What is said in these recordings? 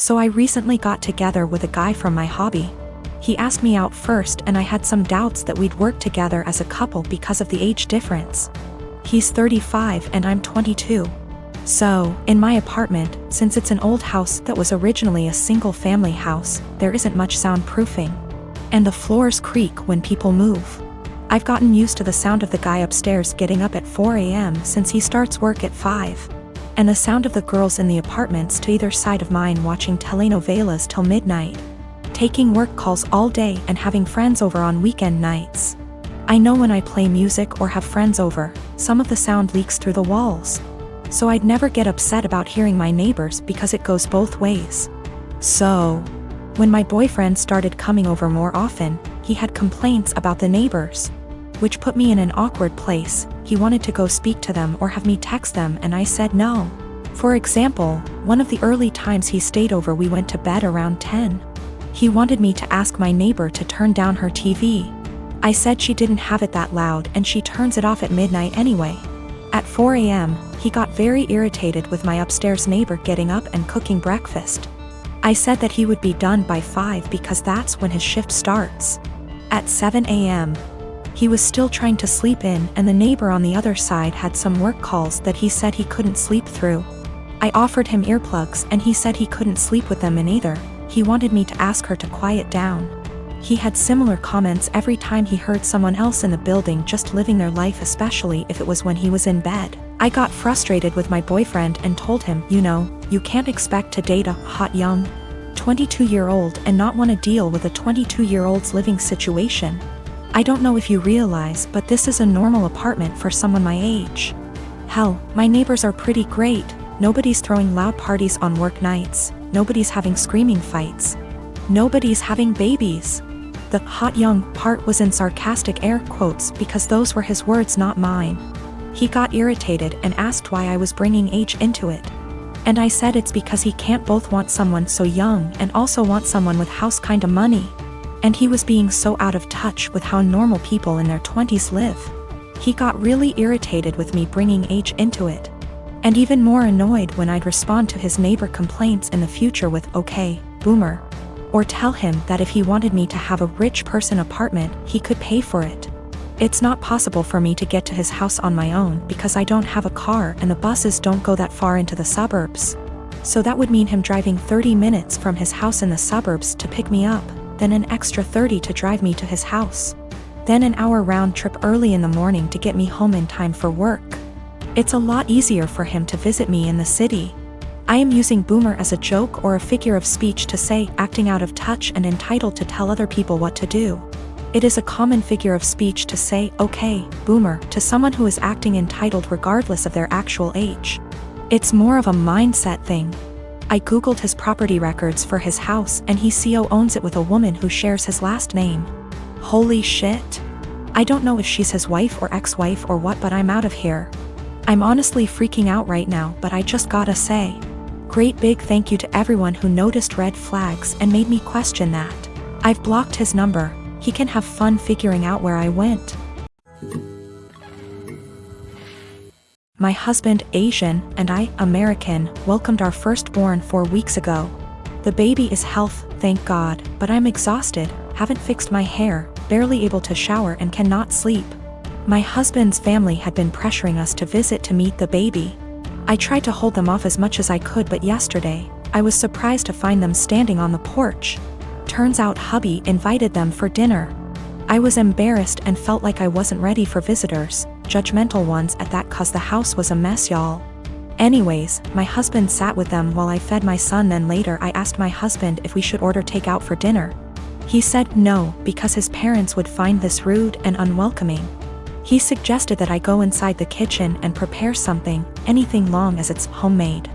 So I recently got together with a guy from my hobby. He asked me out first and I had some doubts that we'd work together as a couple because of the age difference. He's 35 and I'm 22. So, in my apartment, since it's an old house that was originally a single-family house, there isn't much soundproofing. And the floors creak when people move. I've gotten used to the sound of the guy upstairs getting up at 4 a.m. since he starts work at 5. And the sound of the girls in the apartments to either side of mine watching telenovelas till midnight, taking work calls all day and having friends over on weekend nights. I know when I play music or have friends over, some of the sound leaks through the walls. So I'd never get upset about hearing my neighbors because it goes both ways. So, when my boyfriend started coming over more often, he had complaints about the neighbors, which put me in an awkward place. He wanted to go speak to them or have me text them and I said no. For example, one of the early times he stayed over we went to bed around 10. He wanted me to ask my neighbor to turn down her TV. I said she didn't have it that loud and she turns it off at midnight anyway. At 4 a.m., he got very irritated with my upstairs neighbor getting up and cooking breakfast. I said that he would be done by 5 because that's when his shift starts. At 7 a.m., he was still trying to sleep in and the neighbor on the other side had some work calls that he said he couldn't sleep through. I offered him earplugs and he said he couldn't sleep with them in either. He wanted me to ask her to quiet down. He had similar comments every time he heard someone else in the building just living their life, especially if it was when he was in bed. I got frustrated with my boyfriend and told him, you can't expect to date a hot young 22-year-old and not want to deal with a 22-year-old's living situation. I don't know if you realize, but this is a normal apartment for someone my age. Hell, my neighbors are pretty great. Nobody's throwing loud parties on work nights. Nobody's having screaming fights. Nobody's having babies. The hot young part was in sarcastic air quotes because those were his words, not mine. He got irritated and asked why I was bringing age into it. And I said it's because he can't both want someone so young and also want someone with house kinda money. And he was being so out of touch with how normal people in their 20s live. He got really irritated with me bringing age into it. And even more annoyed when I'd respond to his neighbor complaints in the future with, okay, boomer. Or tell him that if he wanted me to have a rich person apartment, he could pay for it. It's not possible for me to get to his house on my own because I don't have a car and the buses don't go that far into the suburbs. So that would mean him driving 30 minutes from his house in the suburbs to pick me up, then an extra 30 to drive me to his house. Then an hour round trip early in the morning to get me home in time for work. It's a lot easier for him to visit me in the city. I am using boomer as a joke or a figure of speech to say acting out of touch and entitled to tell other people what to do. It is a common figure of speech to say, okay, boomer, to someone who is acting entitled regardless of their actual age. It's more of a mindset thing. I googled his property records for his house and he CO owns it with a woman who shares his last name. Holy shit. I don't know if she's his wife or ex-wife or what, but I'm out of here. I'm honestly freaking out right now, but I just gotta say, great big thank you to everyone who noticed red flags and made me question that. I've blocked his number. He can have fun figuring out where I went. My husband, Asian, and I, American, welcomed our firstborn 4 weeks ago. The baby is healthy, thank God, but I'm exhausted, haven't fixed my hair, barely able to shower and cannot sleep. My husband's family had been pressuring us to visit to meet the baby. I tried to hold them off as much as I could, but yesterday, I was surprised to find them standing on the porch. Turns out hubby invited them for dinner. I was embarrassed and felt like I wasn't ready for visitors, judgmental ones at that, cause the house was a mess, y'all. Anyways, my husband sat with them while I fed my son, then later I asked my husband if we should order takeout for dinner. He said no, because his parents would find this rude and unwelcoming. He suggested that I go inside the kitchen and prepare something, anything long as it's homemade.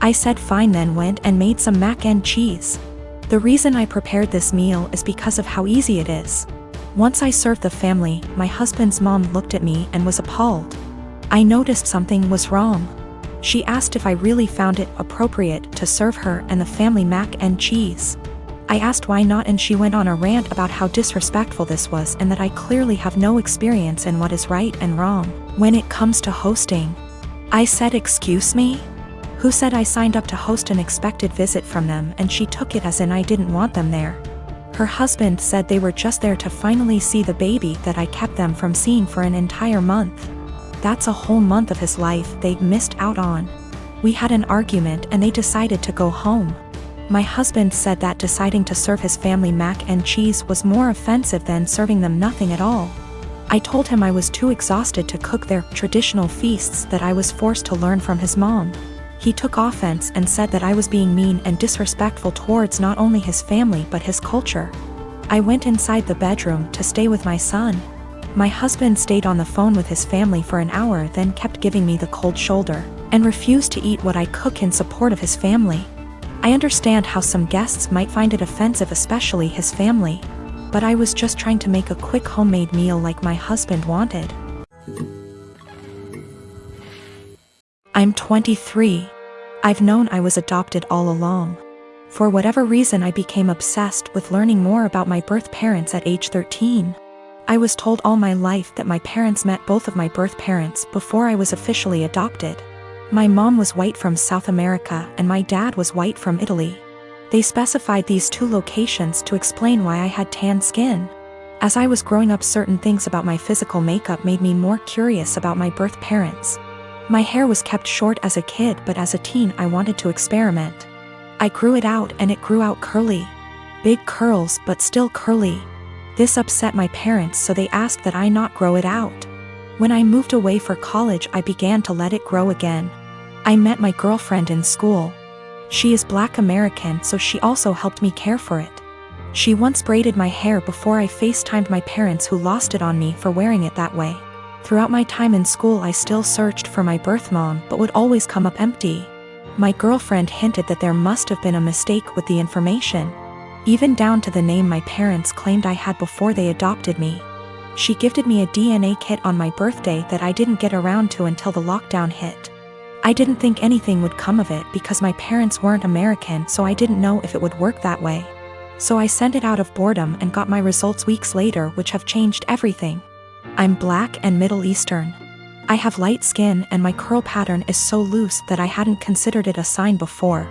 I said fine, then went and made some mac and cheese. The reason I prepared this meal is because of how easy it is. Once I served the family, my husband's mom looked at me and was appalled. I noticed something was wrong. She asked if I really found it appropriate to serve her and the family mac and cheese. I asked why not, and she went on a rant about how disrespectful this was and that I clearly have no experience in what is right and wrong when it comes to hosting. I said, excuse me? who said I signed up to host an expected visit from them and she took it as in I didn't want them there. Her husband said they were just there to finally see the baby that I kept them from seeing for an entire month. That's a whole month of his life they'd missed out on. We had an argument and they decided to go home. My husband said that deciding to serve his family mac and cheese was more offensive than serving them nothing at all. I told him I was too exhausted to cook their traditional feasts that I was forced to learn from his mom. He took offense and said that I was being mean and disrespectful towards not only his family but his culture. I went inside the bedroom to stay with my son. My husband stayed on the phone with his family for an hour, then kept giving me the cold shoulder, and refused to eat what I cook in support of his family. I understand how some guests might find it offensive, especially his family, but I was just trying to make a quick homemade meal like my husband wanted. I'm 23. I've known I was adopted all along. For whatever reason, I became obsessed with learning more about my birth parents at age 13. I was told all my life that my parents met both of my birth parents before I was officially adopted. My mom was white from South America and my dad was white from Italy. They specified these two locations to explain why I had tan skin. As I was growing up, certain things about my physical makeup made me more curious about my birth parents. My hair was kept short as a kid, but as a teen I wanted to experiment. I grew it out and it grew out curly. Big curls, but still curly. This upset my parents, so they asked that I not grow it out. When I moved away for college, I began to let it grow again. I met my girlfriend in school. She is Black American, so she also helped me care for it. She once braided my hair before I FaceTimed my parents, who lost it on me for wearing it that way. Throughout my time in school, I still searched for my birth mom, but would always come up empty. My girlfriend hinted that there must have been a mistake with the information, even down to the name my parents claimed I had before they adopted me. She gifted me a DNA kit on my birthday that I didn't get around to until the lockdown hit. I didn't think anything would come of it because my parents weren't American, so I didn't know if it would work that way. So I sent it out of boredom and got my results weeks later, which have changed everything. I'm Black and Middle Eastern. I have light skin and my curl pattern is so loose that I hadn't considered it a sign before.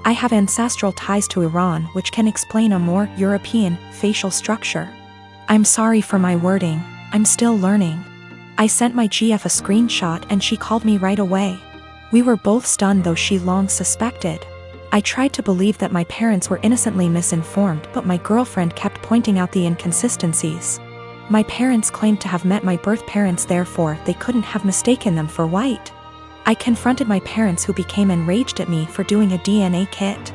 I have ancestral ties to Iran, which can explain a more European facial structure. I'm sorry for my wording, I'm still learning. I sent my GF a screenshot and she called me right away. We were both stunned, though she long suspected. I tried to believe that my parents were innocently misinformed, but my girlfriend kept pointing out the inconsistencies. My parents claimed to have met my birth parents, therefore they couldn't have mistaken them for white. I confronted my parents, who became enraged at me for doing a DNA kit.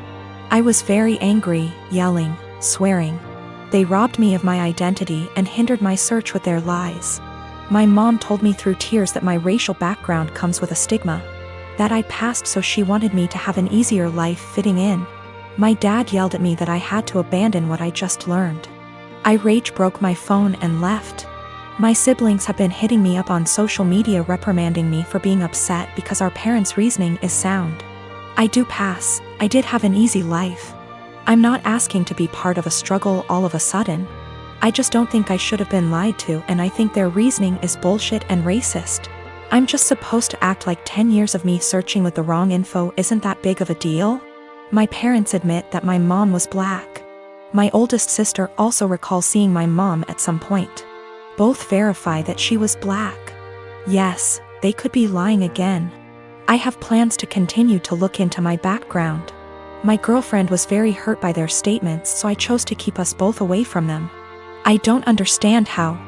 I was very angry, yelling, swearing. They robbed me of my identity and hindered my search with their lies. My mom told me through tears that my racial background comes with a stigma that I passed, so she wanted me to have an easier life fitting in. My dad yelled at me that I had to abandon what I just learned. I rage broke my phone and left. My siblings have been hitting me up on social media, reprimanding me for being upset because our parents' reasoning is sound. I do pass, I did have an easy life. I'm not asking to be part of a struggle all of a sudden. I just don't think I should have been lied to, and I think their reasoning is bullshit and racist. I'm just supposed to act like 10 years of me searching with the wrong info isn't that big of a deal? My parents admit that my mom was Black. My oldest sister also recalls seeing my mom at some point. Both verify that she was Black. Yes, they could be lying again. I have plans to continue to look into my background. My girlfriend was very hurt by their statements, so I chose to keep us both away from them. I don't understand how.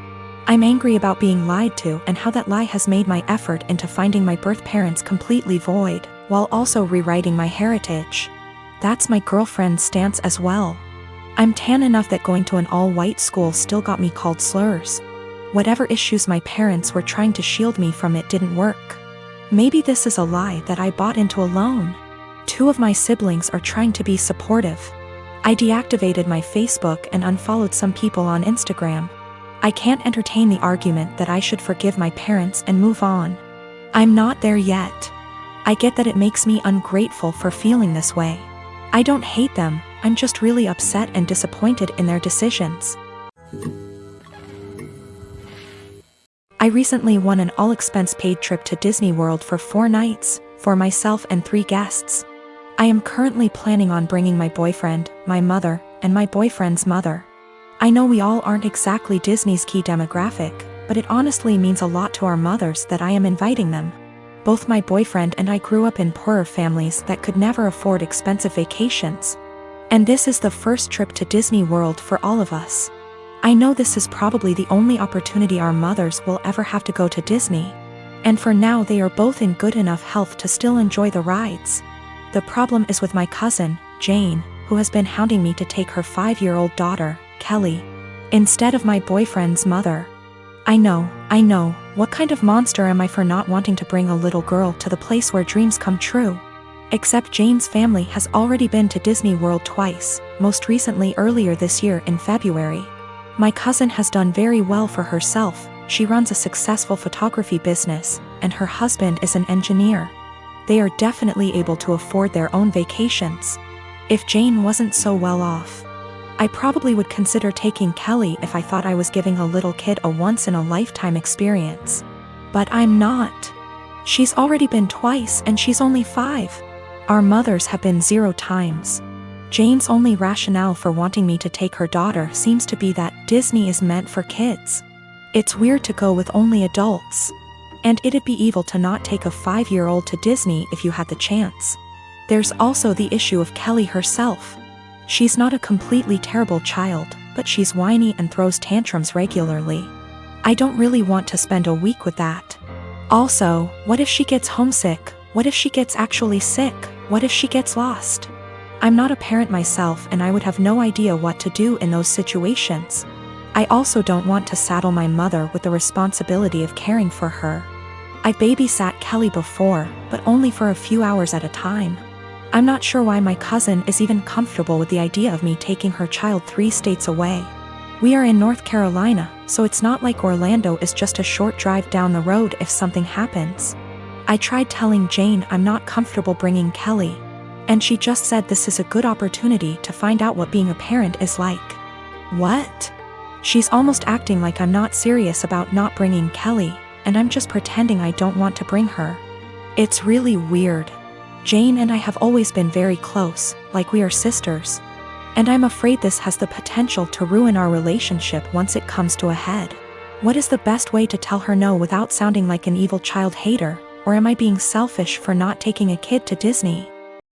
I'm angry about being lied to and how that lie has made my effort into finding my birth parents completely void, while also rewriting my heritage. That's my girlfriend's stance as well. I'm tan enough that going to an all-white school still got me called slurs. Whatever issues my parents were trying to shield me from, it didn't work. Maybe this is a lie that I bought into alone. 2 of my siblings are trying to be supportive. I deactivated my Facebook and unfollowed some people on Instagram. I can't entertain the argument that I should forgive my parents and move on. I'm not there yet. I get that it makes me ungrateful for feeling this way. I don't hate them, I'm just really upset and disappointed in their decisions. I recently won an all-expense-paid trip to Disney World for 4 nights, for myself and 3 guests. I am currently planning on bringing my boyfriend, my mother, and my boyfriend's mother. I know we all aren't exactly Disney's key demographic, but it honestly means a lot to our mothers that I am inviting them. Both my boyfriend and I grew up in poorer families that could never afford expensive vacations. And this is the first trip to Disney World for all of us. I know this is probably the only opportunity our mothers will ever have to go to Disney. And for now they are both in good enough health to still enjoy the rides. The problem is with my cousin, Jane, who has been hounding me to take her 5-year-old daughter, Kelly, instead of my boyfriend's mother. I know, what kind of monster am I for not wanting to bring a little girl to the place where dreams come true? Except Jane's family has already been to Disney World twice, most recently earlier this year in February. My cousin has done very well for herself. She runs a successful photography business, and her husband is an engineer. They are definitely able to afford their own vacations. If Jane wasn't so well off, I probably would consider taking Kelly if I thought I was giving a little kid a once-in-a-lifetime experience. But I'm not. She's already been twice and she's only 5. Our mothers have been 0 times. Jane's only rationale for wanting me to take her daughter seems to be that Disney is meant for kids. It's weird to go with only adults. And it'd be evil to not take a 5-year-old to Disney if you had the chance. There's also the issue of Kelly herself. She's not a completely terrible child, but she's whiny and throws tantrums regularly. I don't really want to spend a week with that. Also, what if she gets homesick? What if she gets actually sick? What if she gets lost? I'm not a parent myself and I would have no idea what to do in those situations. I also don't want to saddle my mother with the responsibility of caring for her. I babysat Kelly before, but only for a few hours at a time. I'm not sure why my cousin is even comfortable with the idea of me taking her child 3 states away. We are in North Carolina, so it's not like Orlando is just a short drive down the road if something happens. I tried telling Jane I'm not comfortable bringing Kelly, and she just said this is a good opportunity to find out what being a parent is like. What? She's almost acting like I'm not serious about not bringing Kelly, and I'm just pretending I don't want to bring her. It's really weird. Jane and I have always been very close, like we are sisters. And I'm afraid this has the potential to ruin our relationship once it comes to a head. What is the best way to tell her no without sounding like an evil child hater, or am I being selfish for not taking a kid to Disney?